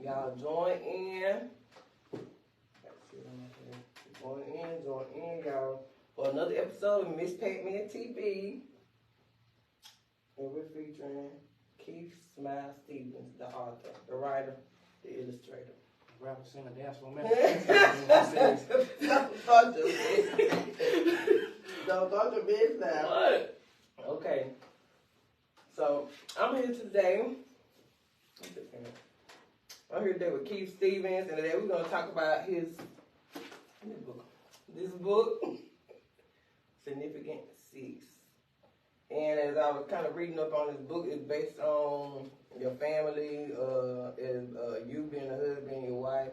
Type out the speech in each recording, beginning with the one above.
Y'all join in. Join in, y'all, for another episode of MzPacmanTV. And we're featuring Keith Smilez Stephens, the author, the writer, the illustrator. Rapper, singer, dance for me. Don't start your business now. What? Okay. So, I'm here today. I'm here today with Keith Stephens, and today we're going to talk about this book, Significant Six. And as I was kind of reading up on this book, it's based on your family, you being a husband, your wife,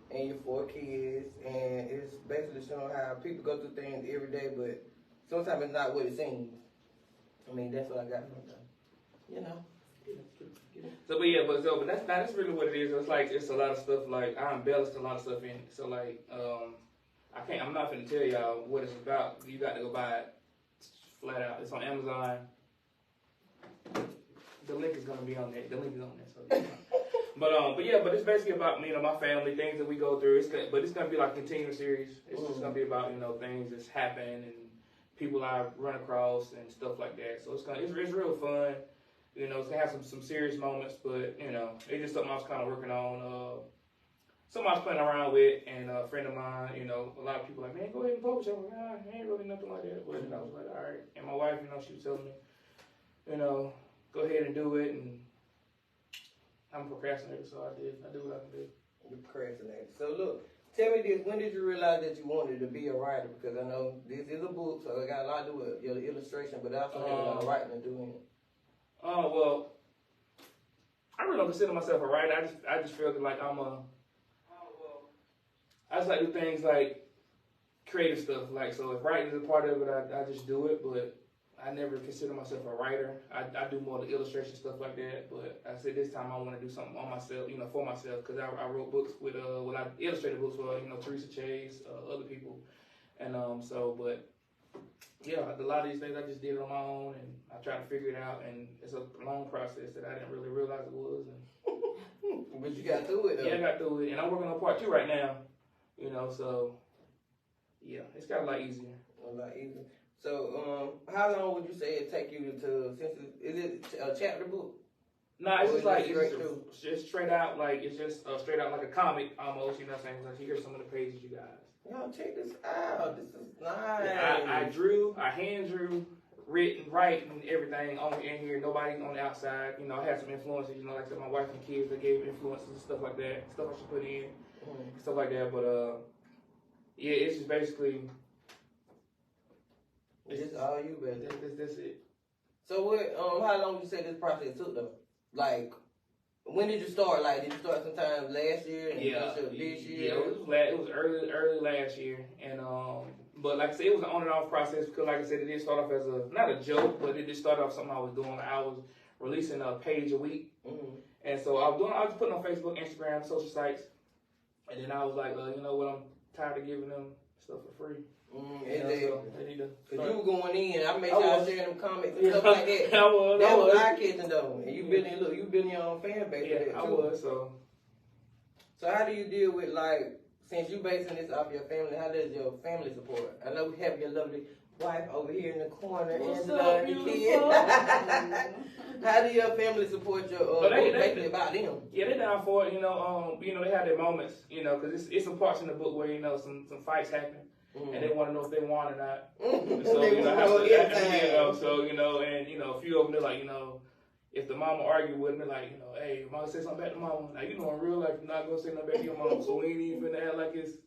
and your 4 kids. And it's basically showing how people go through things every day, but sometimes it's not what it seems. I mean, that's what I got from them. You know. But that's really what it is. It's like it's a lot of stuff. Like I embellished a lot of stuff in it. So like I'm not gonna tell y'all what it's about. You got to go buy it flat out. It's on Amazon. The link is gonna be on there. The link is on there. So but it's basically about me and my family, things that we go through. It's gonna be like a continuous series. It's just gonna be about things that's happen and people I run across and stuff like that. So it's real fun. It's gonna have some serious moments, but it's just something I was kind of working on. Something I was playing around with, and a friend of mine, a lot of people like, man, go ahead and publish it. I'm like, nah, ain't really nothing like that. But I was like, all right. And my wife, she was telling me, go ahead and do it. And I'm a procrastinator, so I did. I do what I can do. You're procrastinator. So look, tell me this: when did you realize that you wanted to be a writer? Because I know this is a book, so it got a lot to do with your illustration, but I also have a lot of writing to do in it. Well, I really don't consider myself a writer. I just feel like I just like to do things like creative stuff. Like, so if writing is a part of it, I just do it, but I never consider myself a writer. I do more of the illustration stuff like that, but I said this time I want to do something on myself, for myself, because I wrote books with, I illustrated books for, Teresa Chase, other people, and but yeah, a lot of these things I just did on my own, and I tried to figure it out, and it's a long process that I didn't really realize it was. And but you got through it, though. Yeah, I got through it, and I'm working on part 2 right now, so yeah, it's got a lot easier. A lot easier. So, how long would you say it take you is it a chapter book? No, it's just like, it's just straight out, like, it's just straight out like a comic almost, what I'm saying? Like, here's some of the pages, you guys. Yo, check this out. This is nice. Yeah, I hand drew, writing everything in here. Nobody on the outside. I had some influences. Like I said, my wife and kids, they gave influences and stuff like that. Stuff I should put in, stuff like that. But yeah, it's just basically. It's just all you, baby. That's it. So what? How long would you say this process took though? Like, when did you start? Like, did you start sometime last year? And this year? Yeah, it was early last year, and but like I said, it was an on and off process because, like I said, it did start off as not a joke, but it did start off something I was doing. I was releasing a page a week, and so I was putting on Facebook, Instagram, social sites, and then I was like, you know what, I'm tired of giving them stuff for free. Cause you were going in, I made sure I shared them comments and stuff like that. I was. That was eye-catching though. And you building your own fan base. Yeah, I was. So how do you deal with, like, since you basing this off your family, how does your family support? I know we have your lovely wife over here in the corner, Angela, and the kid. How do your family support your book, basically about them? Yeah, they're down for it. They have their moments. Because it's some parts in the book where some fights happen. And they want to know if they won or not. So, and a few of them, they're like, if the mama argue with me, like, hey, mama say something back to mama. Like, in real life, you're not going to say nothing back to your mama, so we ain't even finna act like it's.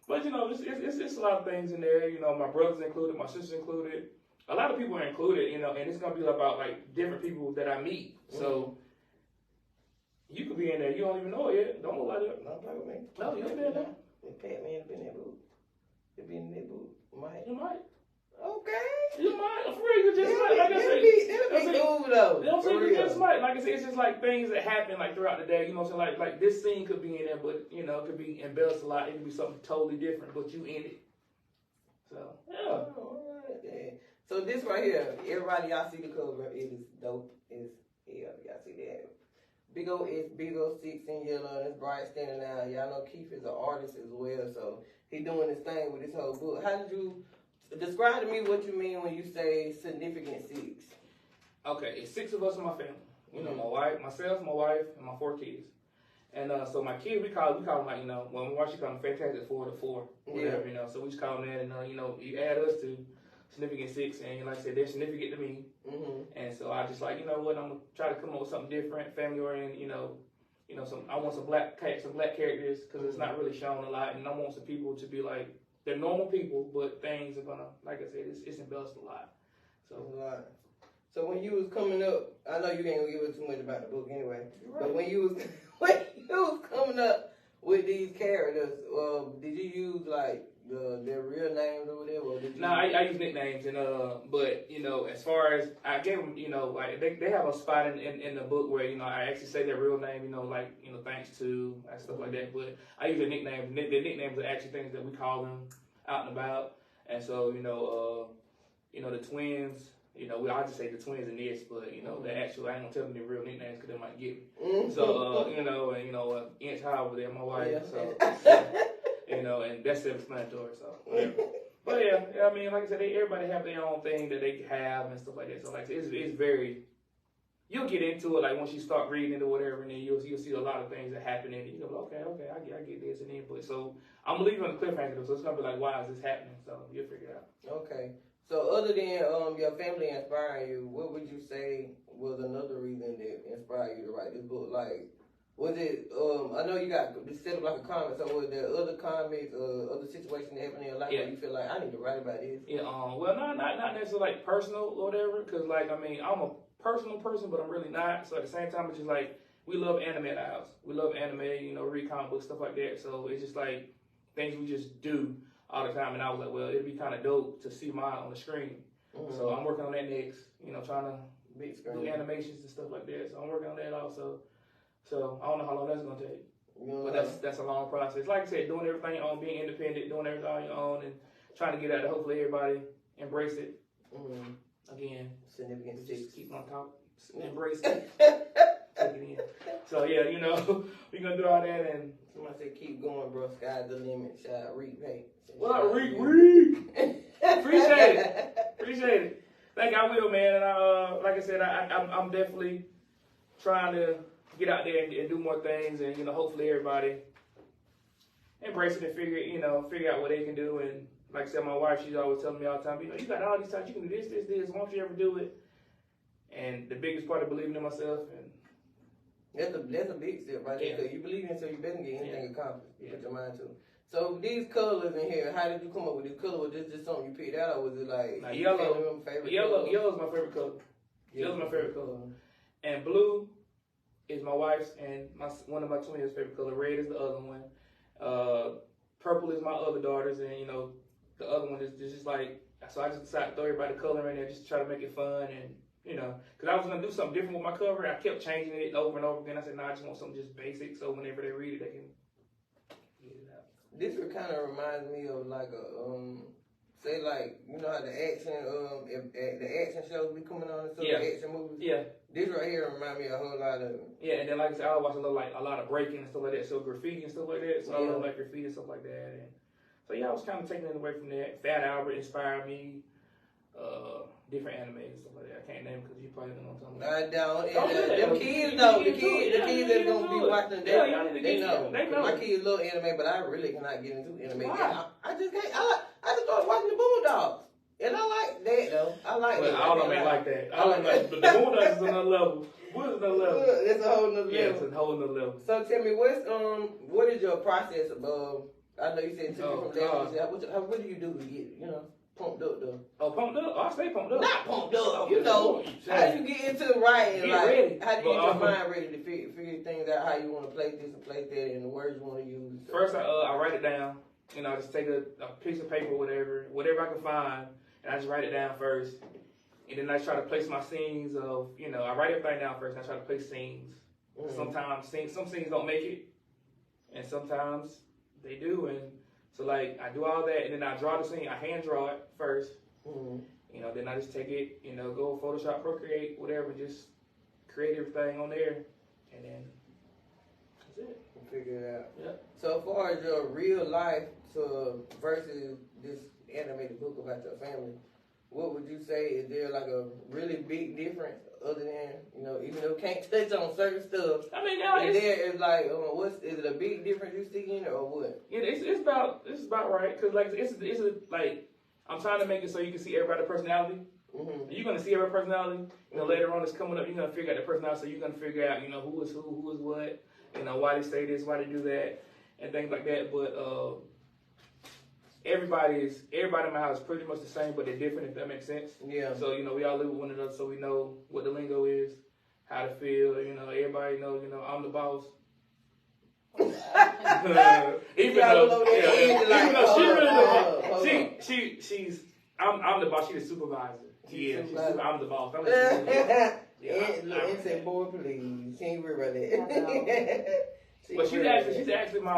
But, it's a lot of things in there. My brother's included, my sister's included. A lot of people are included, and it's going to be about, like, different people that I meet. So, you could be in there. You don't even know it yet. Don't look like that. Don't play with me. No, you ain't been there. Patman been there, boo. It be in that book. You might. Okay. You might. I'm free. You just might. Like I said. It'll be cool though. You know what I'm saying? You just might. Like I said, it's just like things that happen like throughout the day. You know what I'm saying? Like this scene could be in there, but it could be embellished a lot. It could be something totally different, but you in it. So yeah. All right. Yeah. So this right here, everybody, y'all see the cover. It is dope. Y'all see that. big old S, big old 6 in yellow, and it's bright standing out. Y'all know Keith is an artist as well, so he doing his thing with this whole book. How did you describe to me what you mean when you say significant 6? Okay, it's 6 of us in my family. You know, my wife, myself, my wife, and my 4 kids. And so my kids, we call them like, you know, well, my wife, she call them Fantastic 4 to 4, whatever, you know. So we just call them that, and you know, you add us to significant 6, and like I said, they're significant to me. And so I just like, you know what, I'm gonna try to come up with something different, family oriented, you know, I want some black characters because it's not really shown a lot, and I want some people to be like, they're normal people, but things are gonna, like I said, it's embellished a lot. So a lot. So when you was coming up, I know you ain't gonna give us too much about the book anyway, but when you was coming up with these characters, did you use like their real names or whatever? Or did you I use nicknames, and but you know, as far as I gave them, you know, like they have a spot in the book where, you know, I actually say their real name, you know, like, you know, thanks to and stuff like that. But I use their nicknames. Their nicknames are actually things that we call them out and about. And so, you know, the twins. You know, I just say the twins in this, but you know, the actual, I ain't gonna tell them their real nicknames because they might get me. So, you know, and Inch High over there, my wife. Yeah. So, you know, and that's self-explanatory. So, but yeah, I mean, like I said, everybody have their own thing that they have and stuff like that. So, like, it's very. You'll get into it, like once you start reading it or whatever, and then you'll see a lot of things that happen in it. You go, okay, I get this and then, but so I'm gonna leave you on the cliffhanger, so it's gonna be like, why is this happening? So you'll figure it out. Okay. So other than your family inspiring you, what would you say was another reason that inspired you to write this book? Like, was it, I know you got this set up like a comic, so was there other comics, other situations that happened in your life where you feel like, I need to write about this? Yeah, well, not necessarily like personal or whatever, because like, I mean, I'm a personal person, but I'm really not. So at the same time, it's just like, we love anime at the house. We love anime, you know, read comic books, stuff like that. So it's just like things we just do all the time, and I was like, well, it'd be kind of dope to see mine on the screen. So I'm working on that next, you know, trying to do animations and stuff like that. So I'm working on that also. So I don't know how long that's gonna take, but that's a long process. Like I said, doing everything on, being independent, doing everything on your own, and trying to get out there. Hopefully everybody embrace it. Again, significant just keep on top, embrace it, take it in. So yeah, you know, we're gonna do all that, and somebody say keep going, bro. Sky's the limit. Shout Reek, hey. What up, Reek? Appreciate it. Think I will, man. And like I said, I'm definitely trying to get out there and do more things, and you know, hopefully everybody embrace it and figure out what they can do. And like I said, my wife, she's always telling me all the time, you know, you got all these times, you can do this. Why don't you ever do it? And the biggest part of believing in myself, and that's a big step right there. Because you believe in yourself, you better get anything accomplished. You put your mind to it. So these colors in here, how did you come up with this color? Was this just something you picked out, or was it like yellow? Yellow is my favorite color. Yellow's my favorite color, and blue is my wife's and one of my twins' favorite color. Red is the other one. Purple is my other daughter's, and you know, the other one is just like, so I just decided to throw everybody color in there just to try to make it fun, and you know, because I was gonna do something different with my cover. I kept changing it over and over again. I said, I just want something just basic, so whenever they read it, they can get it out. This kind of reminds me of like a say like, you know how the action the action shows be coming on and stuff, the action movies. Yeah. This right here remind me a whole lot of. Yeah, and then like I said, I watch a lot of breaking and stuff like that, so graffiti and stuff like that. So I love like graffiti and stuff like that. And so yeah, I was kind of taking it away from that. Fat Albert inspired me. Different anime and stuff like that. I can't name because you probably don't know what I'm talking about. I don't. Them kids know. The kids that's gonna be watching, they know. My kids love anime, but I really cannot get into anime. I just can't. I just started watching the Boondocks, and I like that though. I like that. All of them like that. But the Boondocks is another level. What is another level? It's a whole nother level. Yeah, it's a whole nother level. So tell me, what is your process of? I know you said 2 different levels. What do you do to get pumped up though? Oh, pumped up? I stay pumped up. Not pumped up. You know, how do you get into writing? Get ready. How do you get your mind ready to figure things out? How you want to place this and place that, and the words you want to use? First, I write it down. You know, I just take a piece of paper, whatever I can find, and I just write it down first. And then I try to place my scenes of, I write everything down first, and I try to place scenes. Sometimes some scenes don't make it, and sometimes they do, and so like I do all that, and then I draw the scene. I hand draw it first. Then I just take it, go Photoshop, Procreate, whatever, just create everything on there, and then that's it. Figure it out. Yeah. So as far as your real life versus this animated book about your family, what would you say? Is there like a really big difference other than, you know, even though you can't touch on certain stuff? I mean, is like, is it a big difference you see in it or what? Yeah, it's about right, cause like it's like I'm trying to make it so you can see everybody's personality. Mm-hmm. You're gonna see every personality. You know, later on it's coming up. You're gonna figure out the personality, so you're gonna figure out, you know, who is what. You know, why they say this, why they do that, and things like that. But everybody in my house is pretty much the same, but they're different. If that makes sense. Yeah. So you know, we all live with one another, so we know what the lingo is, how to feel. You know, everybody knows. You know, I'm the boss. Even though she's I'm the boss. She's the supervisor. I'm the boss. I'm the supervisor. And say, boy, please. She ain't worried about that. But she's actually my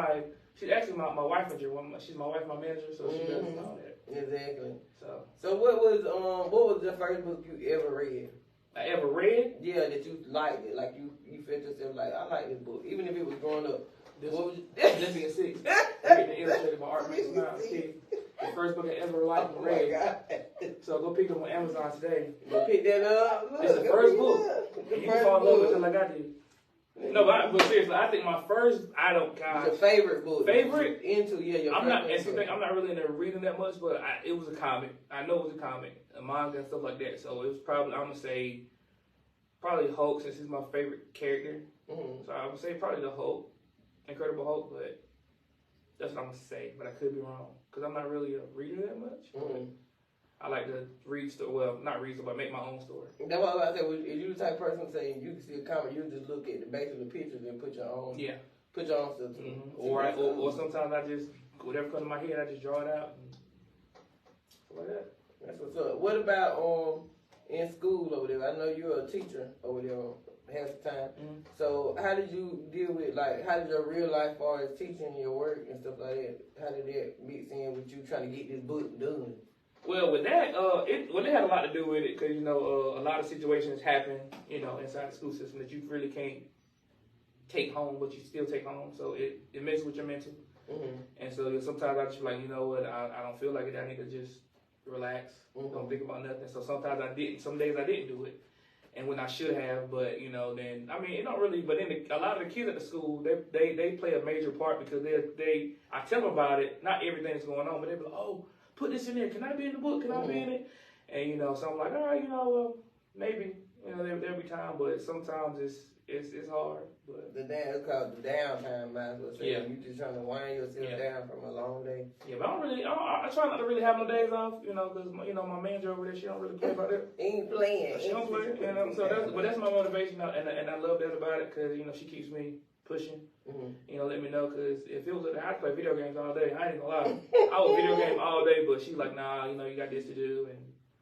wife manager. She's my wife, my manager, so she does all that. Exactly. So what was the first book you ever read? I ever read? Yeah, that you liked it. Like you felt yourself like, I like this book, even if it was growing up. Let me see. Getting illustrated by Art Makes Smile. The first book I ever liked and read. So go pick it up on Amazon today. Go pick that up. Look, it's the first book. You can fall in love with it like I did. No, but seriously, I think my first, your favorite book. Favorite? Your I'm not really into reading that much, but it was a comic. I know it was a comic, a manga and stuff like that. So it was probably, I'm going to say, probably Hulk, since he's my favorite character. Mm-hmm. So I would say probably the Hulk, Incredible Hulk, but that's what I'm going to say. But I could be wrong, because I'm not really a reader that much. Mm-hmm. I like to read story. Well, not read story, but make my own story. That's what I said. If you the type of person saying you can see a comic, you just look at the base of the pictures and put your own. Yeah. Put your own stuff. Mm-hmm. Or sometimes I just whatever comes to my head, I just draw it out. And like that. That's what's up. What about in school over there? I know you're a teacher over there half the time. Mm-hmm. So how did you deal with how did your real life, as far as teaching your work and stuff like that? How did that mix in with you trying to get this book done? Well, with that, it had a lot to do with it because, you know, a lot of situations happen, you know, inside the school system that you really can't take home, but you still take home. So it messes with your mental. Mm-hmm. And so sometimes I just like, you know what, I don't feel like it. I need to just relax, don't think about nothing. So sometimes I didn't. Some days I didn't do it. And when I should have, but, you know, then, I mean, it don't really, but then a lot of the kids at the school, they play a major part because I tell them about it, not everything that's going on, but they be like, oh, put this in there. Can I be in the book? Can I be in it? And, you know, so I'm like, all right, you know, maybe, you know, there'll be time, but sometimes it's hard. But it's called the downtime, might as well say. Yeah. You just trying to wind yourself down from a long day. Yeah, but I try not to really have no days off, you know, because, you know, my manager over there, she don't really play about it. Ain't playing. She don't play. And that's my motivation, and I love that about it because, you know, she keeps me pushing. Mm-hmm. You know, let me know, because if it was I'd play video games all day. I ain't gonna lie. I would video game all day, but she's like, nah, you know, you got this to do, and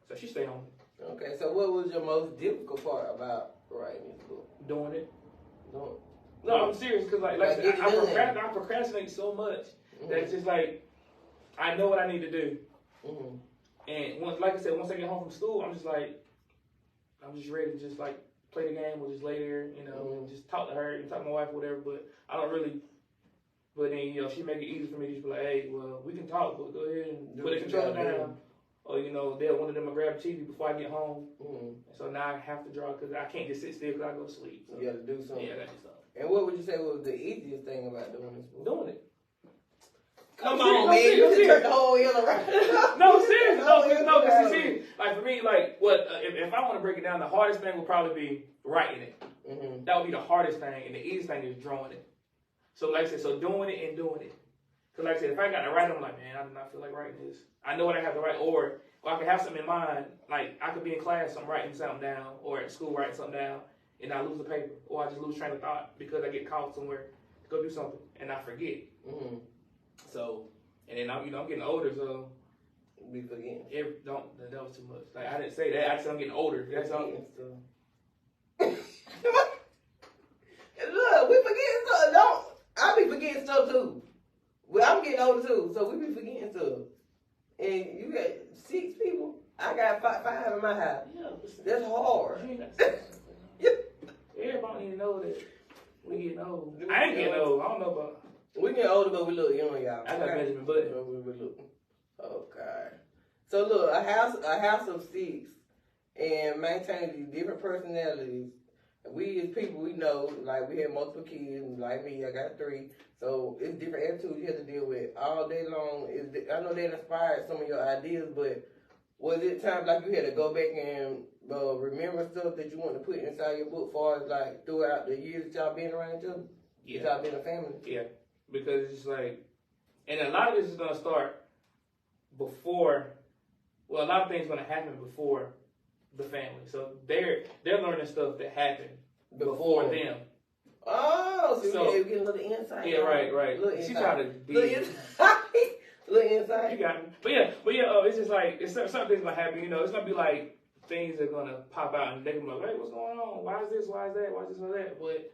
so she stay home. Okay, so what was your most difficult part about writing this book? Doing it. No, I'm serious, because like I procrastinate so much that it's just like I know what I need to do, and once I get home from school, I'm just ready to just like play the game or just lay there, you know, and just talk to her and talk to my wife or whatever. But I don't really. But then, you know, she make it easy for me to just be like, hey, well, we can talk, but go ahead and put the controller down. Or, you know, one of them will grab the TV before I get home. So now I have to draw because I can't just sit still because I go to sleep. So. You got to do something. Yeah, I got to do something. And what would you say was the easiest thing about doing this book? Doing it. Come on, man. You just turned the whole wheel around. No, seriously. No, because see, like for me, like if I want to break it down, the hardest thing would probably be writing it. Mm-hmm. That would be the hardest thing, and the easiest thing is drawing it. So like I said, so doing it and doing it. Because like I said, if I got to write, I'm like, man, I do not feel like writing this. I know what I have to write, or I can have something in mind. Like I could be in class, I'm writing something down, or at school writing something down, and I lose the paper, or I just lose train of thought because I get called somewhere to go do something, and I forget. Mm-hmm. So, and then I'm getting older, so we forgetting. That was too much. Like I didn't say that. I said I'm getting older. That's all. Look, we forgetting stuff. I be forgetting stuff too. Well, I'm getting older too, so we be forgetting stuff. And you got 6 people. I got 5 in my house. Yeah, that's hard. Everybody need to know that We getting old. I ain't getting old. I don't know about. We getting older, but we look young, y'all. I got Benjamin Button. Okay. So look, a house of six, and maintaining these different personalities. We as people, we know, like we have multiple kids. Like me, I got 3. So it's different attitudes you have to deal with all day long. I know that inspired some of your ideas, but was it times like you had to go back and remember stuff that you want to put inside your book, far as like throughout the years that y'all been around each other? Yeah. Y'all been a family? Yeah, because it's like, and a lot of this is gonna start before. Well, a lot of things are gonna happen before the family, so they're learning stuff that happened before them. Oh, so you get a little insight. Yeah, right. She tried to be little insight. You got me. But yeah. It's just like something's gonna happen. You know, it's gonna be like things are gonna pop out and they're gonna be like, hey, what's going on? Why is this? Why is that? Why is this or that? But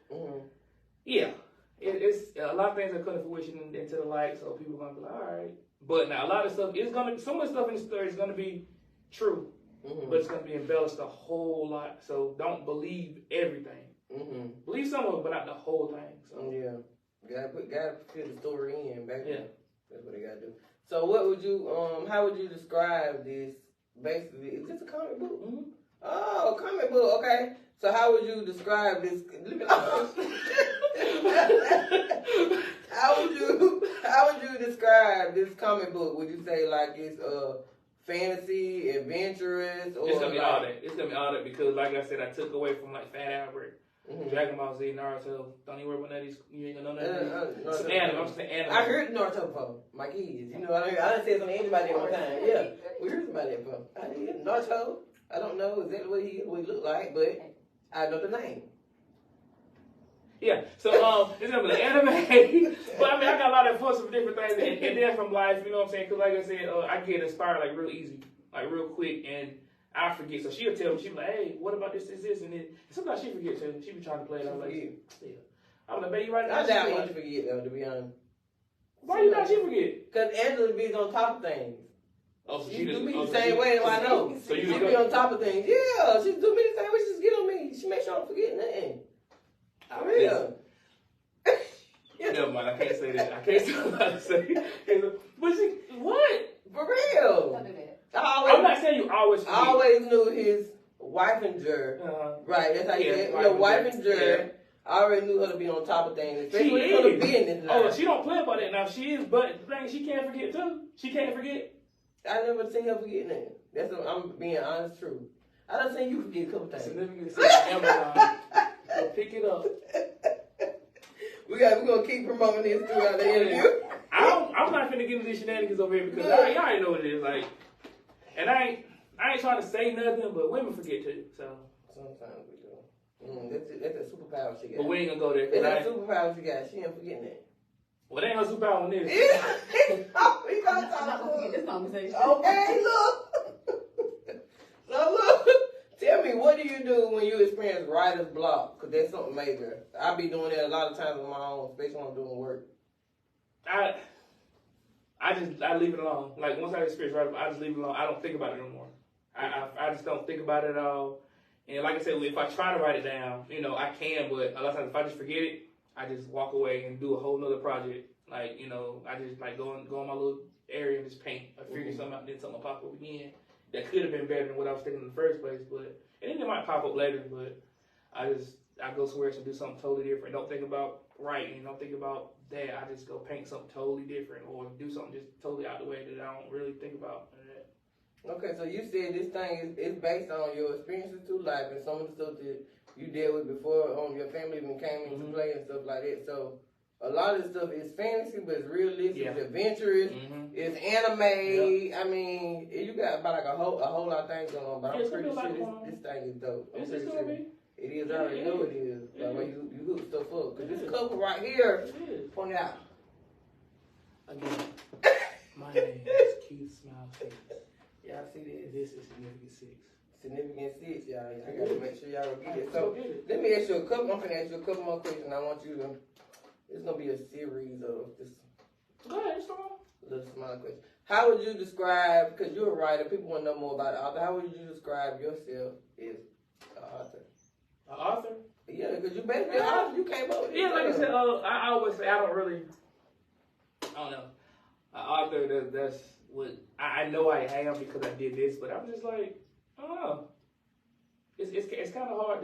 yeah, it's a lot of things are coming to fruition into the light. So people are gonna be like, all right. But now a lot of stuff is gonna, some of the stuff in the story is gonna be true, but it's gonna be embellished a whole lot. So don't believe everything. Believe some of it, but not the whole thing. So yeah, gotta fit the story in, baby. Yeah, that's what they gotta do. So what would you how would you describe this? Basically, is this a comic book? Oh, comic book. Okay. So how would you describe this? How would you describe this comic book? Would you say like it's fantasy, adventurous, or it's gonna be all that? It's gonna be all that because, like I said, I took away from like Fat Albert, Dragon Ball Z, Naruto. Don't even worry about none of these. You ain't gonna know none of these. Some anime. I'm just saying anime. I heard Naruto before. My kids. You know, I didn't say something to anybody at one time. Yeah, we heard somebody that before. I did Naruto. I don't know exactly what he looked like, but I know the name. Yeah, so it's gonna be like anime, but I mean I got a lot of fun from different things, and then from life, you know what I'm saying? Because like I said, I get inspired like real easy, like real quick, and I forget. So she'll tell me, she'll be like, hey, what about this, and then sometimes she forgets too. She be trying to play it. I'm like, yeah. I'm like, baby, you right now. I doubt Angela forget though, to be honest. Why you not she forget? Because Angela be on top of things. Oh, so she do me the same way, I know. So she be on top of things. Yeah, she do me the same way. She just get on me. She make sure I don't forget nothing. For real. Never mind, I can't say that. I can't say what I say. But she, what? For real. Don't do that. I'm not saying you always forget. I always knew his wife-inger. Right, that's how you say it. Your wife-inger. I already knew her to be on top of things. Especially when it comes to business now. Oh, she don't play about that now. She is, but the thing, she can't forget too. She can't forget. I never seen her forget nothing. That's what I'm being honest, true. I done seen you forget a couple times. Significant Amazon. So pick it up. We're gonna keep promoting this throughout the interview. I'm not finna get into these shenanigans over here because y'all already know what it is. Like, and I ain't trying to say nothing, but women forget too. So sometimes we do. That's a superpower she got. But we ain't gonna go there. That's a superpower she got. She ain't forgetting that. Well, they ain't her superpower on this. We gonna talk about this conversation. Okay, look. So look. Tell me, what do you do when you experience writer's block? Because that's something major. I be doing that a lot of times on my own, especially when I'm doing work. I leave it alone. Like, once I experience writer's block, I just leave it alone. I don't think about it no more. I just don't think about it at all. And like I said, if I try to write it down, you know, I can, but a lot of times if I just forget it, I just walk away and do a whole nother project. Like, you know, I just like go in my little area and just paint. I figure something out, then something will pop up again. That could have been better than what I was thinking in the first place, but and then it might pop up later. But I go somewhere else and do something totally different. Don't think about writing. Don't think about that. I just go paint something totally different or do something just totally out the way that I don't really think about. Okay, so you said this thing is based on your experiences through life and some of the stuff that you dealt with before your family even came into play and stuff like that. So a lot of this stuff is fantasy, but it's realistic, it's adventurous, it's anime. Yep. I mean, you got about like a whole lot of things going on, but I'm pretty sure this thing is dope. I'm pretty sure it is. I already know it is. Like when you hook stuff up. Because this couple right here, point out. Again, my name is Keith Smilez Stephens. Y'all see this? This is Significant 6. Significant 6, y'all. I gotta make sure y'all get it. So let me ask you I'm gonna ask you a couple more questions. I want you to. It's gonna be a series of just. Go ahead, start. Little smaller questions. How would you describe? Because you're a writer, people want to know more about the author. How would you describe yourself as an author? An author? Yeah, because you basically you came up with it. Yeah, like I said, I always say I don't know. Author, that's what I know I am because I did this, but I'm just like, I don't know. It's kind of hard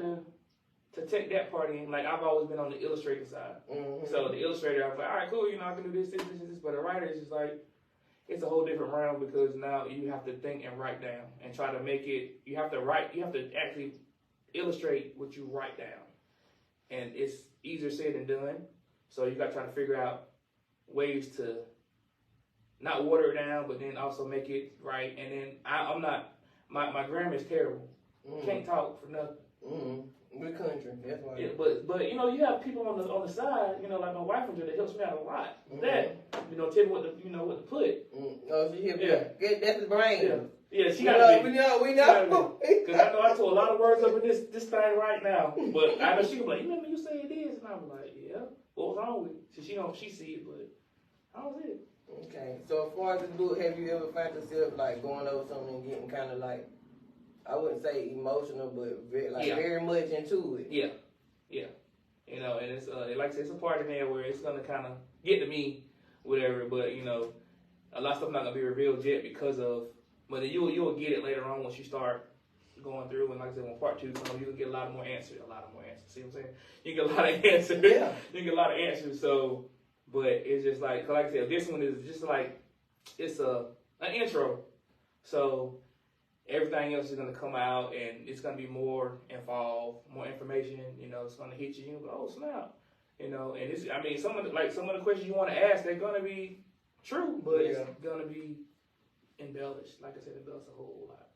to take that part in. Like, I've always been on the illustrator side. Mm-hmm. So the illustrator, I was like, all right, cool, I can do this. But a writer is just like, it's a whole different realm because now you have to think and write down and try to make it. You have to actually illustrate what you write down, and it's easier said than done. So you got to try to figure out ways to not water it down, but then also make it right. And then I'm not. My grammar is terrible. Can't talk for nothing. Good country, that's why. Yeah, but you have people on the side, like my wife that helps me out a lot. That tell me what to put. Oh, she get that's the brain. Yeah, she got we know. Because I know I told a lot of words up in this thing right now. But I know she was like, you remember you said this? And I was like, yeah. What was wrong with it? So she see it, but I was it. Okay. So as far as this book, have you ever found yourself like going over something and getting kind of like, I wouldn't say emotional, but very much into it? Yeah. And it's like I said, it's a part in there where it's gonna kind of get to me, whatever. But a lot of stuff not gonna be revealed yet because of. But then you'll get it later on once you start going through. And like I said, when part 2 comes, you'll get a lot more answers. See what I'm saying? You get a lot of answers. Yeah. You get a lot of answers. So, but it's just like I said, this one is just like it's an intro. So everything else is gonna come out, and it's gonna be more involved, more information. It's gonna hit you. You go, oh snap! And it's some of the questions you want to ask, they're gonna be true, but it's gonna be embellished. Like I said, embellished a whole lot.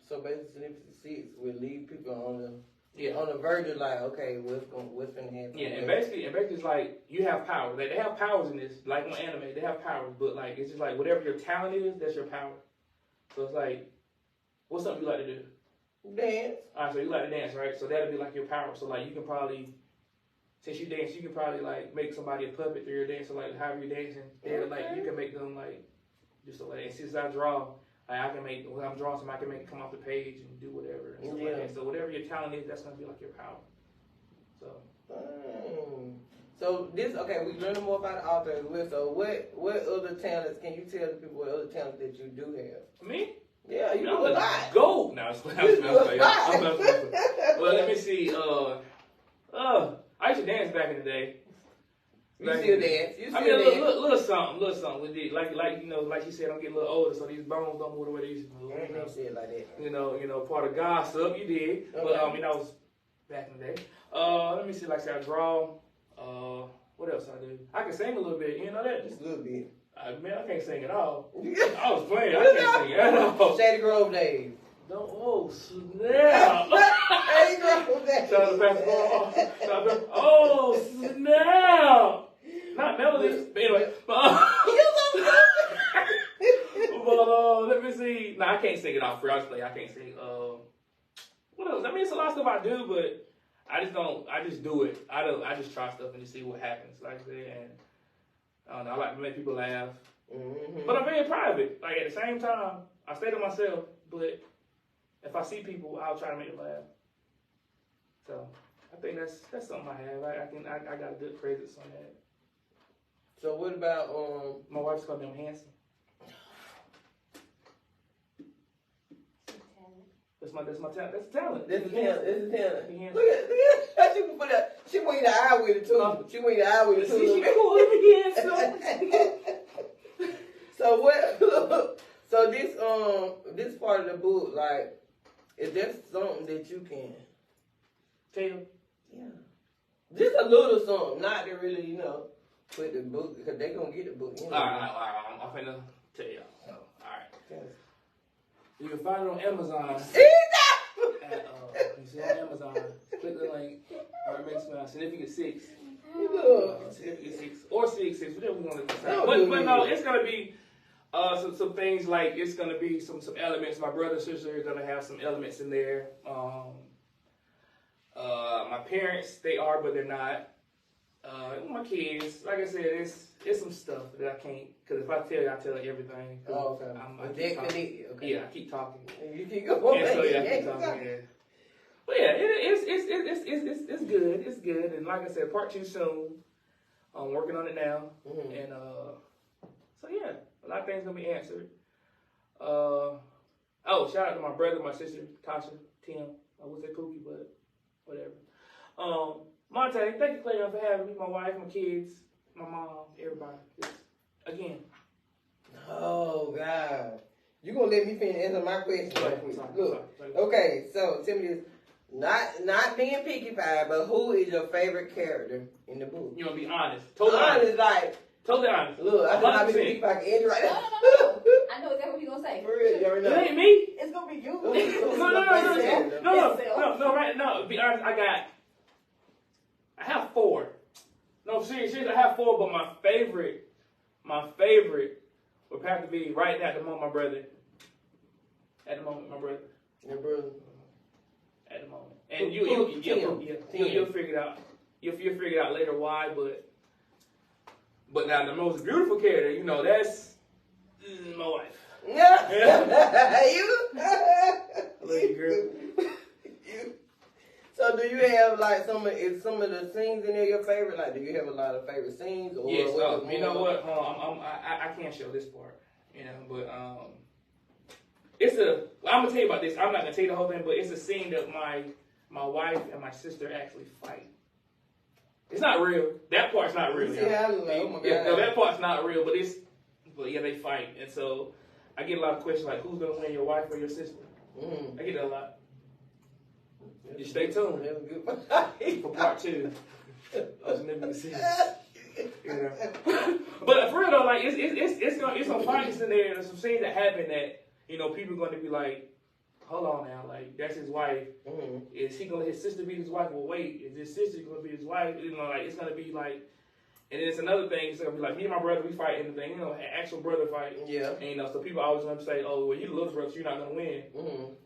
So basically, 6 will leave people on the verge of like, okay, what's gonna happen? Yeah, and basically it's like you have power. Like, they have powers in this, like on anime, they have powers, but like it's just like whatever your talent is, that's your power. So it's like, what's something you like to do? Dance. All right, so you like to dance, right? So that'll be like your power. So like you can probably, since you dance, you can probably like make somebody a puppet through your dance. So like however you're dancing, like you can make them like just so like. And since I draw, like I can make when I'm drawing something, I can make it come off the page and do whatever and stuff like that. So whatever your talent is, that's gonna be like your power. So. So this we learning more about the author as well. So what other talents can you tell the people? What other talents that you do have? Me? Yeah, you do a lot. Go now. Well, let me see. I used to dance back in the day. You still dance? A little something. We did like like you said, I'm getting a little older, so these bones don't move the way they used to move. I ain't say it like that. Part of gossip, you did. Okay. But I was back in the day. Let me see. Like I said, I draw. What else I do? I can sing a little bit. You know that? Just a little bit. Man, I can't sing at all. I was playing. I can't sing at all. Shady Grove days. Oh, snap. Shady Grove days. Shout out to Pastor. Oh, snap. Not melodies. But anyway. Let me see. No, I can't sing it off free. I can't sing. What else? I mean, it's a lot of stuff I do, but I just do it. I just try stuff and just see what happens. Like I said, and I don't know, I like to make people laugh. Mm-hmm. But I'm very private. Like at the same time, I stay to myself, but if I see people, I'll try to make them laugh. So I think that's something I have. I got a good presence on that. So what about my wife's called me handsome. That's my talent. That's talent. That's a talent. Look at she can put that. She went the eye with it too. She went the eye with it too. See, she cool again. So what? So this part of the book, like, is there something that you can tell? Yeah. Just a little something, not to really, put the book, because they gonna get the book. All right. I'm finna tell y'all. So, all right. You can find it on Amazon. You see on Amazon. Click the link. Or it makes my Significant 6. Significant 6 or 6, whatever we want to say. But no, it's gonna be some things like it's gonna be some elements. My brother and sister are gonna have some elements in there. My parents, they are, but they're not. My kids, like I said, it's some stuff that I can't, because if I tell you, I tell you everything. Oh, okay. I keep talking. You keep going. And so, I keep talking, But yeah, it's good. It's good. And like I said, part 2 soon. I'm working on it now. And so yeah, a lot of things gonna be answered. Oh, shout out to my brother, my sister, Tasha, Tim. I would say Pookie, but whatever. Monte, thank you, Clay, for having me, my wife, my kids, my mom, everybody. Just, again. Oh God. You gonna let me finish answer my question? Sorry. Look. Okay, so tell me this. Not being picky five, but who is your favorite character in the book? You wanna be honest. Totally honest. Look, I cannot be picky five Andrew right now. No. I know exactly what you're gonna say. For real, you already know. It ain't me. It's gonna be you. No, right now, to be honest, I have 4. No, seriously, I have 4, but my favorite would have to be right now at the moment, my brother. At the moment, my brother. Your brother. At the moment. And you'll figure it out. You'll figure it out later why, but now the most beautiful character, you know, that's my wife. Yeah. You? Love you, girl. So do you have like some of the scenes in there your favorite? Like, do you have a lot of favorite scenes? Or yes. You know what? I can't show this part. You know, but I'm gonna tell you about this. I'm not gonna tell you the whole thing, but it's a scene that my wife and my sister actually fight. It's not real. That part's not real. Yeah, oh my God. No, that part's not real. But yeah, they fight, and so I get a lot of questions like, "Who's gonna win, your wife or your sister?" I get that a lot. Just stay tuned for part 2 of Significant Scenes. You know. But for real though, like it's some fights in there and some scenes that happen that, you know, people are going to be like, hold on now, like that's his wife. Is he gonna let his sister be his wife? Well, wait, is his sister gonna be his wife? You know, like it's gonna be like, and then it's another thing. It's gonna be like me and my brother, we fight anything, you know, an actual brother fight. Yeah. And you know, so people always gonna say, oh, well, you the little brother, so you're not gonna win.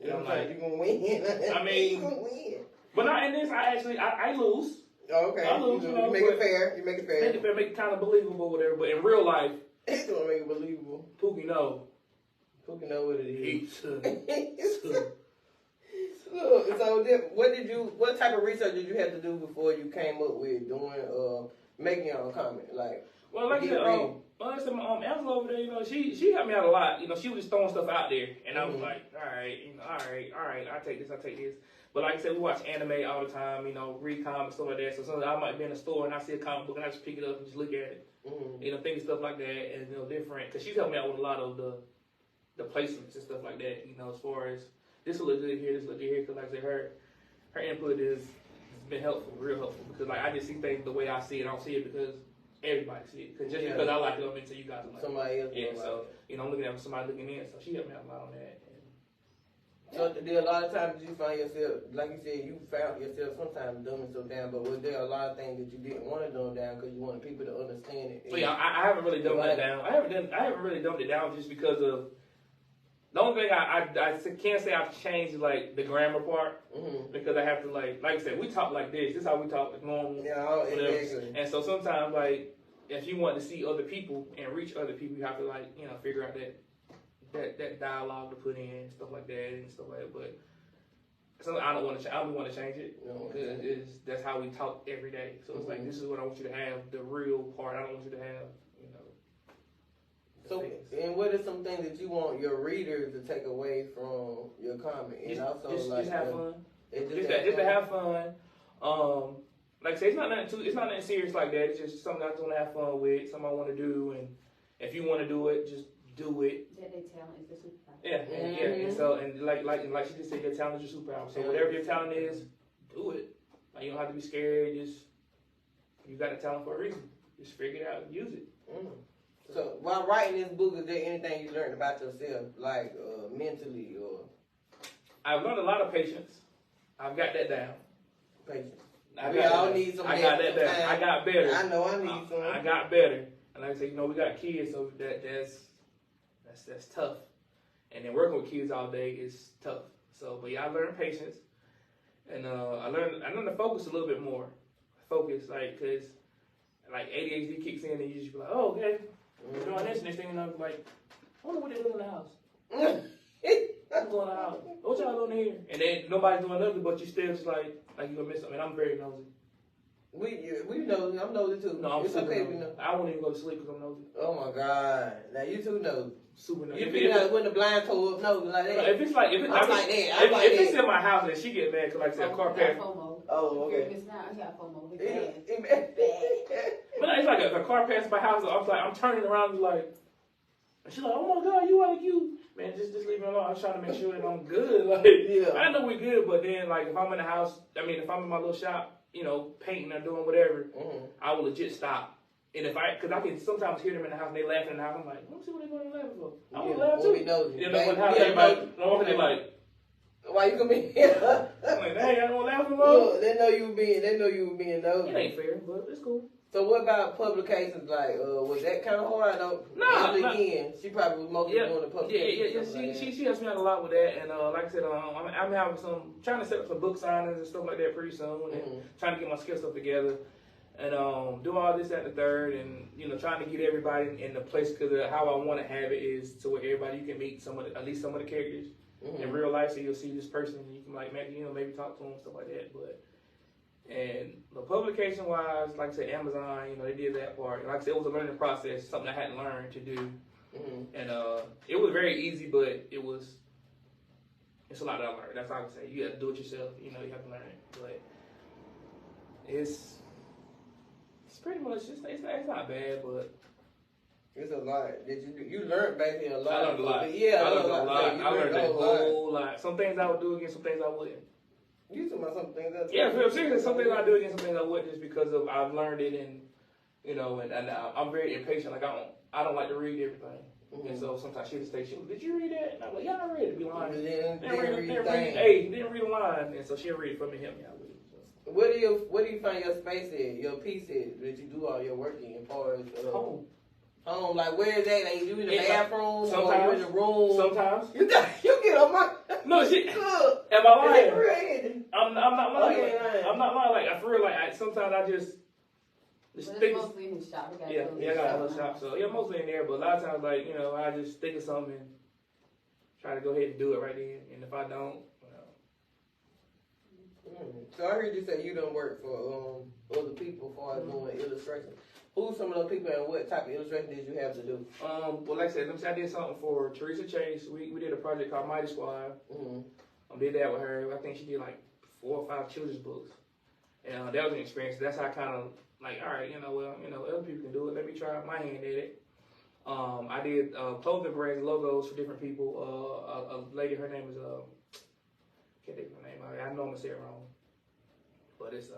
And I'm like, you're gonna win. I mean, you're gonna win. But not in this. I lose. Oh, okay. I lose. You make it fair. You make it fair. Make it fair. Make it kind of believable, whatever. But in real life, it's gonna make it believable. Pookie know. Pookie know what it is. So what type of research did you have to do before you came up with doing making your own comment? Like, well, like I said, Angela over there, you know, she helped me out a lot. You know, she was just throwing stuff out there, and I was like, all right, I take this. But like I said, we watch anime all the time, you know, read comics, stuff like that. So sometimes I might be in a store and I see a comic book and I just pick it up and just look at it. You know, think of stuff like that, and you know, different. Because she's helped me out with a lot of the placements and stuff like that. You know, as far as this will look good here, this look good here. Because like I said, her input has been helpful, real helpful. Because like I just see things the way I see it. I don't see it because everybody see it. Because because I like it, I'm into you guys. Like somebody else. Yeah. So you know, I'm looking at somebody looking in. So she helped me out a lot on that. So there are a lot of times you find yourself, like you said, you found yourself sometimes dumbing stuff down, but was there a lot of things that you didn't want to dumb down because you wanted people to understand it? So yeah, I haven't really dumbed it down. I haven't really dumbed it down just because of the only thing I can't say I've changed like the grammar part because I have to like I said, we talk like this. This is how we talk like normal. Yeah, exactly. And so sometimes like if you want to see other people and reach other people, you have to like figure out that dialogue to put in, stuff like that and stuff like that. But something I don't want to change it because that's how we talk every day. So it's like this is what I want you to have, the real part. I don't want you to have, So, and what are some things that you want your readers to take away from your comment? And just have fun. Just to have fun. Like I say, it's not nothing serious like that. It's just something I just want to have fun with, something I want to do, and if you want to do it, just do it. That their talent is the superpower. Yeah. And so like she just said, your talent is your superpower. So whatever your talent is, do it. Like you don't have to be scared. You got a talent for a reason. Just figure it out and use it. So while writing this book, is there anything you learned about yourself, like mentally or? I've learned a lot of patience. I've got that down. Patience. We all need some. I got that down. I got better. I know I need some. I got better. And like I said, we got kids, so that's tough. And then working with kids all day is tough. So, but yeah, I learned patience, and I learned to focus a little bit more. Focus, cause ADHD kicks in, and you just be like, oh, okay, we're doing this, and next thing you know, like, I wonder what they do in the house. What's going on? What y'all doing here? And then nobody's doing nothing, but you still just like you gonna miss something. I'm very nosy. We know. I'm nosy too. No, I'm it's super okay nosy. if you know. I won't even go to sleep because I'm nosy. Oh my God! Now you too nosy. Super nosy. You feel like when the blind told up nosy like that. If it's like if it's in my house and she get mad because like I said, a car passed. Oh, okay. Miss now, I got FOMO. Bad. But it's like if a car passed my house, I'm turning around and like, and she's like, oh my God, you are cute. Man, just leave me alone. I'm trying to make sure that I'm good. Like, Yeah. I know we're good, but then like if I'm in the house, if I'm in my little shop, painting or doing whatever, I will legit stop. And because I can sometimes hear them in the house and they laughing in the house, I'm like, let me see what they're going to laugh for. I want to laugh too. You know, when everybody, they're like, why you come in here? I'm like, hey, I don't want to laugh anymore. They know you were being nosy. It ain't fair, but it's cool. So what about publications? Like, was that kind of hard? No. Again, she probably was mostly doing the publications. Yeah. She helps me out a lot with that, and like I said, I'm having trying to set up some book signings and stuff like that pretty soon, and trying to get my skill stuff together, and do all this at the third, and trying to get everybody in the place because how I want to have it is to where everybody you can meet at least some of the characters in real life, so you'll see this person and you can maybe talk to them and stuff like that, but. And the publication wise, like I said, Amazon, they did that part. And like I said, it was a learning process, something I hadn't learned to do. And it was very easy, but it's a lot that I learned. That's all I can say. You have to do it yourself. You have to learn it. But it's pretty much, it's not bad, but. It's a lot. You learned back here a lot. I learned a lot. Yeah, I learned a lot. I learned a whole lot. lot. Some things I would do again, some things I wouldn't. You talking about some things that yeah, seriously, some things I do again, some things I wouldn't, just because of I've learned it, and and I'm very impatient. Like I don't like to read everything, and so sometimes she'll just say, "Shoot, did you read that?" And I'm like, "Yeah, I read it." Be lying. Didn't read a line, and so she'll read it for me, help me out with it. So. Where do you find your space at, your piece at, that you do all your work in, as far as home, like where is that? Like you in the bathroom or you in the room? Sometimes. You get on my. No shit. Am I lying? I'm not lying. I'm not lying. Like I feel like sometimes I just think. Mostly in his shop. I got a little shop. So yeah, mostly in there. But a lot of times, like I just think of something and try to go ahead and do it right then. And if I don't, So I heard you say you don't work for other people as far as doing illustration. Who's some of those people and what type of illustration did you have to do? Well, like I said, I did something for Teresa Chase. We did a project called Mighty Squad. Did that with her. I think she did like 4 or 5 children's books. And that was an experience. That's how I kind of like, all right, other people can do it. Let me try my hand at it. I did clothing brands, logos for different people. A lady, her name is, can't think of her name. I know I'm going to say it wrong. But it's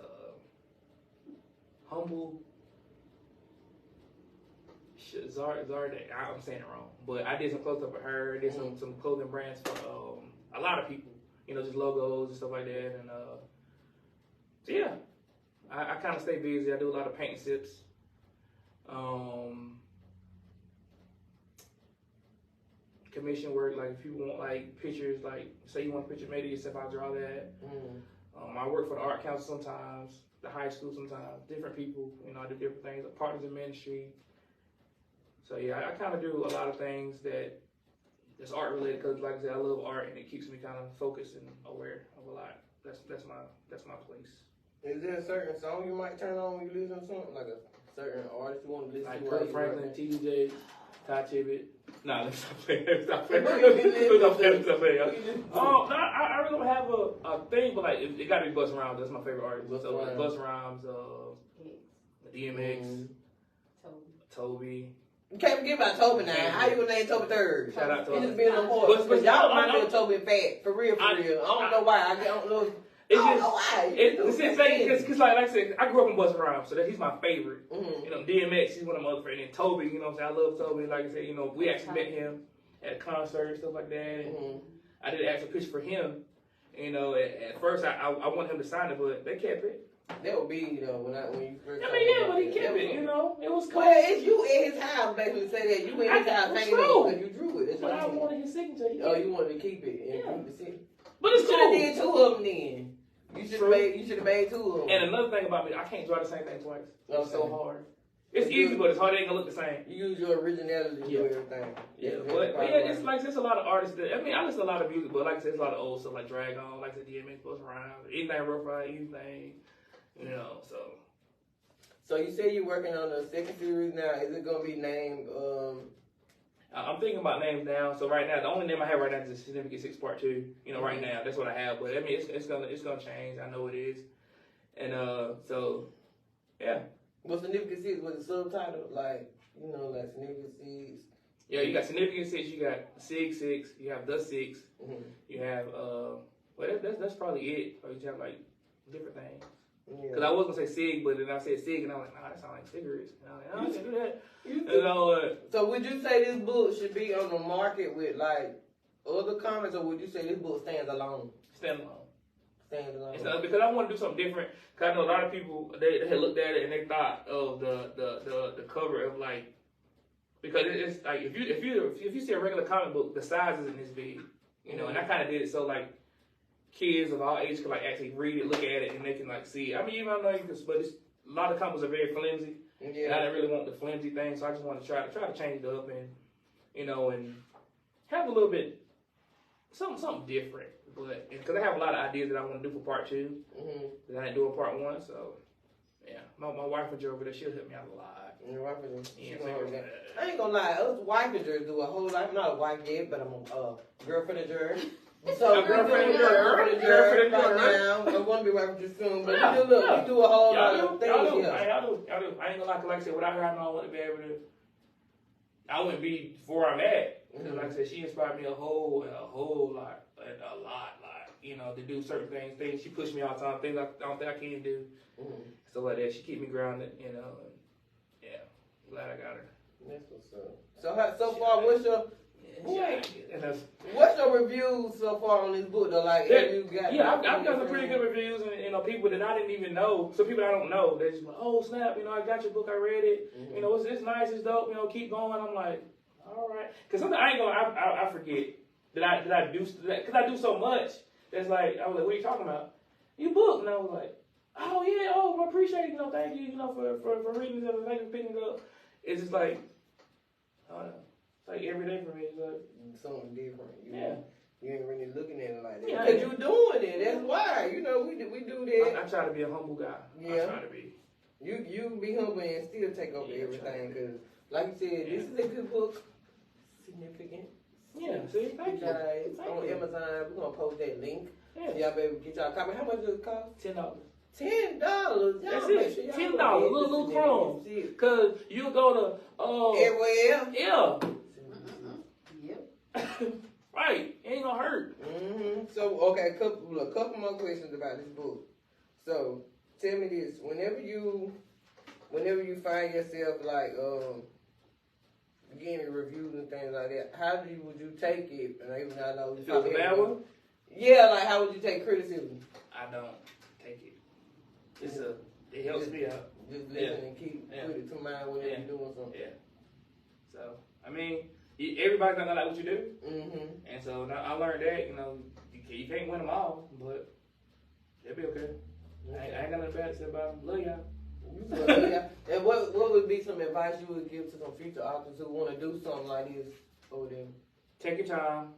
Humble. Zardak, I'm saying it wrong, but I did some close up for her. Did some clothing brands for a lot of people, just logos and stuff like that. And so yeah, I kind of stay busy. I do a lot of paint and sips. Commission work, like if you want like pictures, like say you want a picture made of yourself, I'll draw that. I work for the art council sometimes, the high school sometimes, different people. I do different things. Partners in ministry. So yeah, I kind of do a lot of things that's art related because, like I said, I love art and it keeps me kind of focused and aware of a lot. That's my place. Is there a certain song you might turn on when you listen to something, like a certain artist you want to listen to? Like Kirk Franklin, TJ, Ty Tibbet. Nah, let's stop playing. Stop playing. No, I really don't have a thing, but like it got to be Busta Rhymes. That's my favorite artist. Busta Rhymes, DMX, Toby. You can't forget about Toby now. How you gonna name Toby third? Shout out to Toby. He just being on board. But y'all remind me of Toby fat. For real. I don't know why. I don't know. I don't know why. It's the same because like I said, I grew up in Busta Rhymes, so he's my favorite. DMX, he's one of my other friends. And Toby, I love Toby. Like I said, we actually met him at a concert and stuff like that. And I did an actual pitch for him. At first I wanted him to sign it, but they kept it. That would be, when you first. But he kept it. It was cool. Well, it's you in his house, basically say that you in his house hanging on because you drew it. But I wanted his signature. You wanted to keep it and keep the signature. But it's cool. You should have did 2 of them then. You should have made 2 of them. And another thing about me, I can't draw the same thing twice. It's so hard. It's easy, but it's hard. It ain't gonna look the same. You use your originality to do everything. Yeah, but yeah, it's like there's a lot of artists that I listen to a lot of music, but like I said, it's a lot of old stuff like Dragon, like I said, DMX, Busta Rhymes, anything Rough Ride, anything, so. So you say you're working on a second series now. Is it gonna be named? I'm thinking about names now. So right now, the only name I have right now is Significant 6 Part 2. Right now, that's what I have. But I mean, it's gonna change. I know it is. And so yeah. Well, Significant 6 was the subtitle, like Significant 6. Yeah, you got Significant 6. You got Sig 6. You have The 6. Mm-hmm. You have that's probably it. Or you have like different things. Yeah. Because I was gonna say Sig, but then I said Sig, and I was like, nah, that sounds like cigarettes. And I was like, no, I can't do that. So would you say this book should be on the market with like other comics, or would you say this book stands alone? Stand alone. Stands alone. Because I want to do something different. Because I know a lot of people they had looked at it and they thought of the cover of like, because it's like if you see a regular comic book, the size isn't this big, and I kind of did it so like kids of all ages can like actually read it, look at it, and they can like see it. I mean, even though you can, but a lot of comics are very flimsy. Yeah. And I didn't really want the flimsy thing, so I just wanted to try to change it up and and have a little bit something different. But because I have a lot of ideas that I want to do for part 2 that I didn't do in part 1, so yeah, my wife and over there, she'll help me out a lot. Your wife is Yeah, I ain't gonna lie, us wifagers do a whole lot. I'm not a wife yet, but I'm a girlfriend of yours. So girlfriend of yours right now. I want to be wife with you soon, but we do a whole lot of things. Y'all do. I ain't gonna lie, 'cause like I said, without her, I know I wouldn't be able to. I wouldn't be where I'm at. Because like I said, she inspired me a whole lot, to do certain things she pushed me all the time, things I don't think I can do, stuff like that. She keep me grounded, and yeah, glad I got her. That's what's up. So far, what's your reviews so far on this book though? Like, have you got? Yeah, I've got some pretty good reviews, and people that I didn't even know. Some people I don't know. They just like, oh snap, I got your book, I read it. It's nice, it's dope. Keep going. I'm like, all right, because sometimes I ain't gonna. I forget that I do that because I do so much. That's like I was like, what are you talking about? You book, and I was like, oh yeah, I appreciate it. Thank you, for reading this, thank you for picking it up. It's just like, I don't know. Like every day for me, it's like something different. You ain't really looking at it like that. Because you're doing it. That's why. We do that. I try to be a humble guy. Yeah. I try to be. You be humble and still take over everything. Because, like you said, this is a good book. Significant. Yeah. See, thank you guys on Amazon. We're gonna post that link. Yeah. Y'all better get y'all a copy. How much does it cost? $10. $10. That's it. $10. Little crumbs. Cause you go to everywhere else. Yeah. Yep. Right. It ain't gonna hurt. So okay, a couple more questions about this book. So tell me this: whenever you find yourself like getting reviews and things like that, how would you take it? And even though I know if it was a bad one. Yeah, like how would you take criticism? I don't take it. It helps me out. Just listen and put it to mind when you're doing something. Yeah. So I mean, everybody's not gonna like what you do. And so now I learned that you can't win them all, but they'll be okay. I ain't got nothing bad to say about them. Love y'all. And what would be some advice you would give to some future authors who want to do something like this over them? Take your time.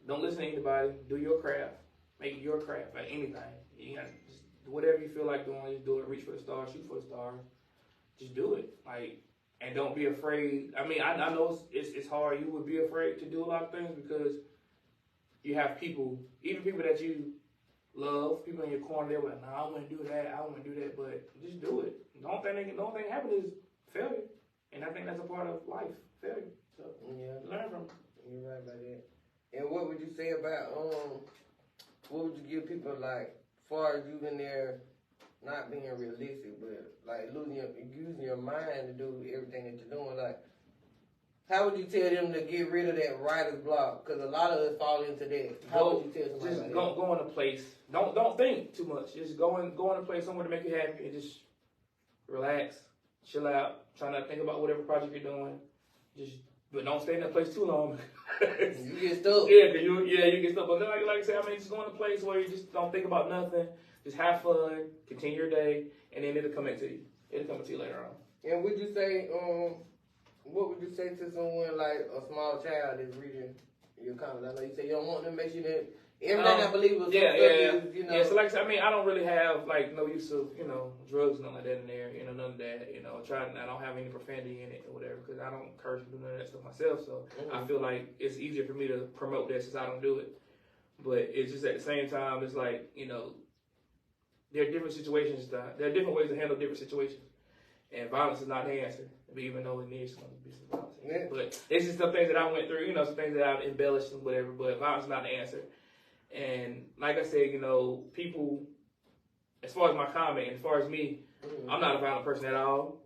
Don't listen to anybody. Do your craft. Make it your craft. Like anything. You gotta just whatever you feel like doing, just do it. Reach for the stars. Shoot for the stars. Just do it. And don't be afraid. I mean, I know it's hard. You would be afraid to do a lot of things because you have people, even people that you love, people in your corner, they're like, nah, I wouldn't do that. I wouldn't do that. But just do it. The only thing that happens is failure. And I think that's a part of life, failure. So learn from it. You're right about that. And what would you say about, what would you give people like, as far as using their, not being realistic, but like using your mind to do everything that you're doing, like, how would you tell them to get rid of that writer's block? Because a lot of us fall into that. How would you tell somebody just like go in a place. Don't think too much. Just go in a place somewhere to make you happy and just relax, chill out, try not to think about whatever project you're doing. But don't stay in that place too long. You get stuck. You get stuck. But like I said, just go in a place where you just don't think about nothing. Just have fun, continue your day, and then it'll come back to you. it'll come to you later on. And would you say, what would you say to someone like a small child that's reading your comments? I know you say you don't want them to make sure that everything I believe was is, you know. Yeah, so like I said, I mean, I don't really have like no use of, you know, drugs, nothing like that in there, you know, none of that, you know. I don't have any profanity in it or whatever because I don't curse and do none of that stuff myself. So I feel like it's easier for me to promote that since I don't do it. But it's just at the same time, it's like, you know, there are different situations. There are different ways to handle different situations. And violence is not the answer, even though it needs to be some violence. Yeah. But it's just some things that I went through, you know, some things that I've embellished and whatever, but violence is not the answer. And like I said, you know, people, as far as my comment, as far as me, I'm not a violent person at all,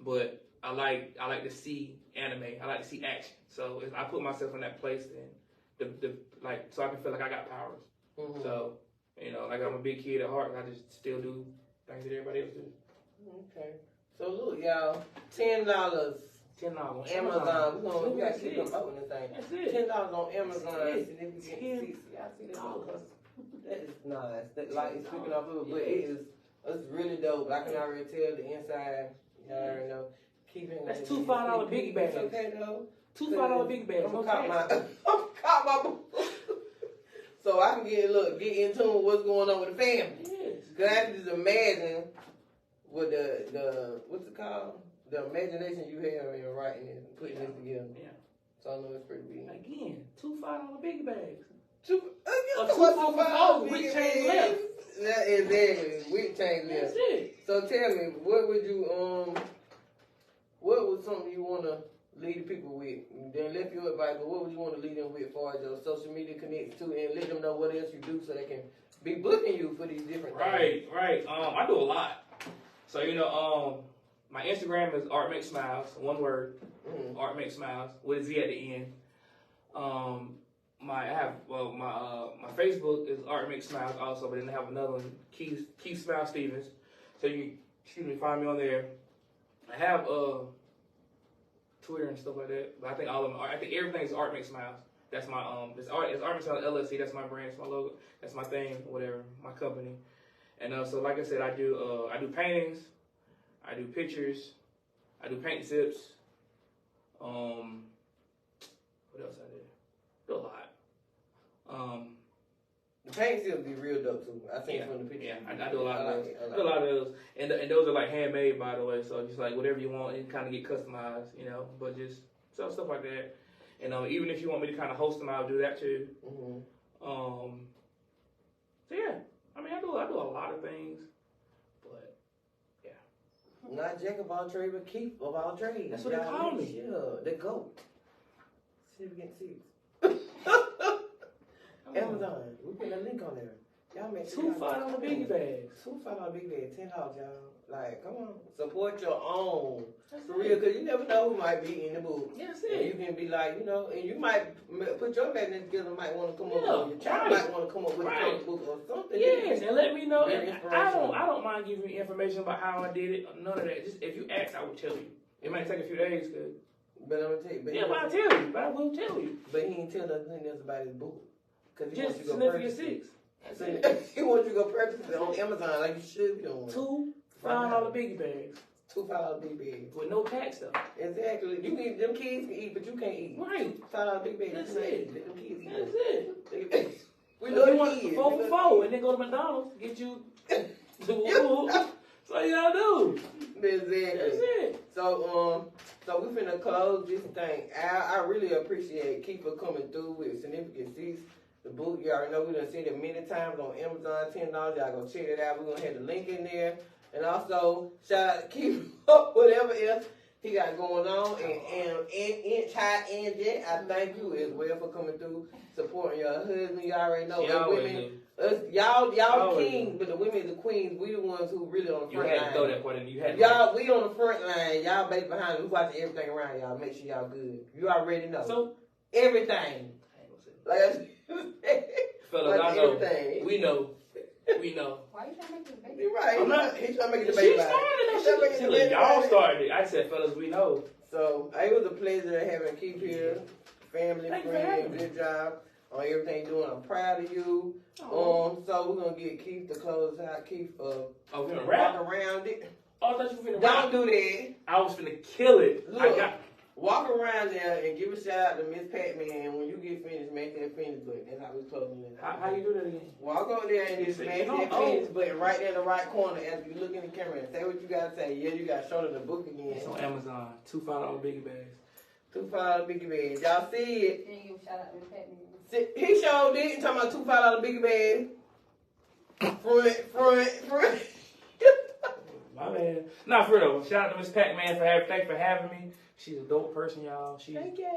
but I like to see anime. I like to see action. So if I put myself in that place, then so I can feel like I got powers. So, you know, like I'm a big kid at heart, I just still do things that everybody else do. Okay. So look, y'all, $10. $10 on Amazon. We gotta keep them open this thing. That's it. $10 on Amazon. That's Significant $10. seats. Y'all see that? That is nice. That like it's speaking off of it, but it's really dope. I can already tell the inside. Y'all already know. That's $2 $5 biggie bags. It's okay though. $2 $5 biggie bags. I'm gonna cop my so I can get in tune with what's going on with the family. Yes. Cause I can just imagine with the what's it called? The imagination you have in writing it and putting this together. Yeah. So I know it's pretty big. Again, $2 $5 biggie bags. $2 $4 with change left. Exactly, with change left. That's it. So tell me, what was something you want to lead the people with? Then left your advice, but what would you want to lead them with as far as your social media connects to, and let them know what else you do so they can be booking you for these different things? Right. I do a lot. So, you know, my Instagram is Art Makes Smiles, one word. Art Makes Smiles with a Z at the end. My Facebook is Art Makes Smiles also, but then I have another one, Keith Smilez Stephens. So you can find me on there. I have Twitter and stuff like that, but I think all of them are. I think everything is Art Makes Smiles. That's my it's Art Makes Smiles LLC. That's my brand. It's my logo. That's my thing. Whatever. My company. And so like I said, I do paintings. I do pictures. I do paint tips. What else I do a lot. The paint still be real dope too. I think from the picture. Yeah, I do a lot of those. I do a lot of those, and those are like handmade, by the way. So just like whatever you want, it kind of get customized, you know. But just stuff like that. And even if you want me to kind of host them, I'll do that too. So yeah, I mean, I do a lot of things, but yeah. Not Jack of all trades, but Keith of all trades. That's what they call me. Yeah, the GOAT. Significant seats. Amazon. We put a link on there. Y'all make sure $2 $5 biggie bags. $2 $5 big bag, $10, y'all. Like, come on, support your own. That's for real, because you never know who might be in the book. Yes, and you can be like, you know, and you might put your imagination together, might want to come up with, your child might want to come up with a book or something. Yes, and let me know. And I don't mind giving you information about how I did it, none of that. Just if you ask, I will tell you. It might take a few days, cause. But I'm gonna tell you. But I'll tell you. But I will tell you. But he ain't tell nothing else about his book. Cause he just wants you to go purchase it. So he wants you to go purchase it on Amazon like you should be doing. $2 $5 biggie bags. $2 $5 big bags. With no tax though. Exactly. You can, them kids can eat, but you can't eat. Right. $5 big bags. That's it. Let them kids eat. That's it. We love you want kids. 4 for 4 and then go to McDonald's, get you the food. That's all you gotta do. Exactly. That's it. So we finna close this thing out. I really appreciate Keith for coming through with Significant Seats. The book, you already know we done seen it many times on Amazon, $10. Y'all go check it out. We're gonna have the link in there. And also, shout out to Keith whatever else he got going on. And Ty and Jet, I thank you as well for coming through, supporting your husband. You already know. Y'all kings, but the women is the queens. We the ones who really on the front line. You had to throw that part in. You had y'all, we on the front line. Y'all baby behind. We watching everything around y'all. Make sure y'all good. You already know. So everything. Like fellas, I know. Everything. We know. Why you trying to make this baby? You're right. He's trying to make it the baby. She started that. Y'all started it. I said, fellas, we know. So it was a pleasure having Keith here. Family, friend, good job on everything you're doing. I'm proud of you. So we're gonna get Keith to close out. Keith, we're gonna wrap around it. Oh, I thought you were finna Don't do that. I was finna kill it. Look, walk around there and give a shout out to Miss Pac-Man. When you get finished, make that finish button. That's how we closing it. How you do that again? Walk over there and just smash that finish button right there in the right corner as you look in the camera and say what you gotta say. Yeah, you got to show them the book again. It's on Amazon. $2 $5 biggie bags. $2 biggie bags. Y'all see it? Then you shout out to MzPacman. He showed it. Talking about $2 biggie bags. Front. My man. Nah, for real. Shout out to Miss Pac-Man thanks for having me. She's a dope person, y'all. Thank you.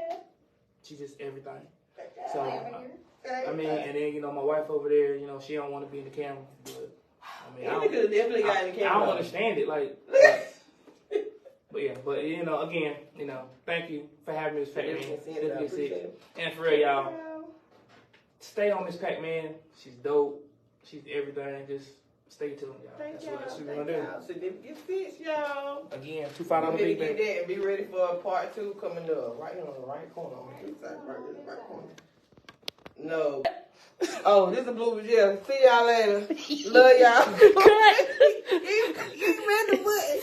She's just everything. Thank So, I mean, and then, you know, my wife over there, you know, she don't want to be in the camera. But, I mean, You could have definitely got in the camera. I don't understand it. Like, but yeah, but, you know, again, you know, thank you for having me, Miss Pac-Man. And for real, y'all, stay on Miss Pac-Man. She's dope. She's everything. Just stay tuned, y'all. Thank That's what we're y'all. going to do. Significant fix, y'all. Again, $2 $5 Get big bag. that and be ready for part 2 coming up. Right here on the right corner. On the side, right here in the right corner. No. Oh, this is a blooper jail. See y'all later. Love y'all. Cut. He read the button.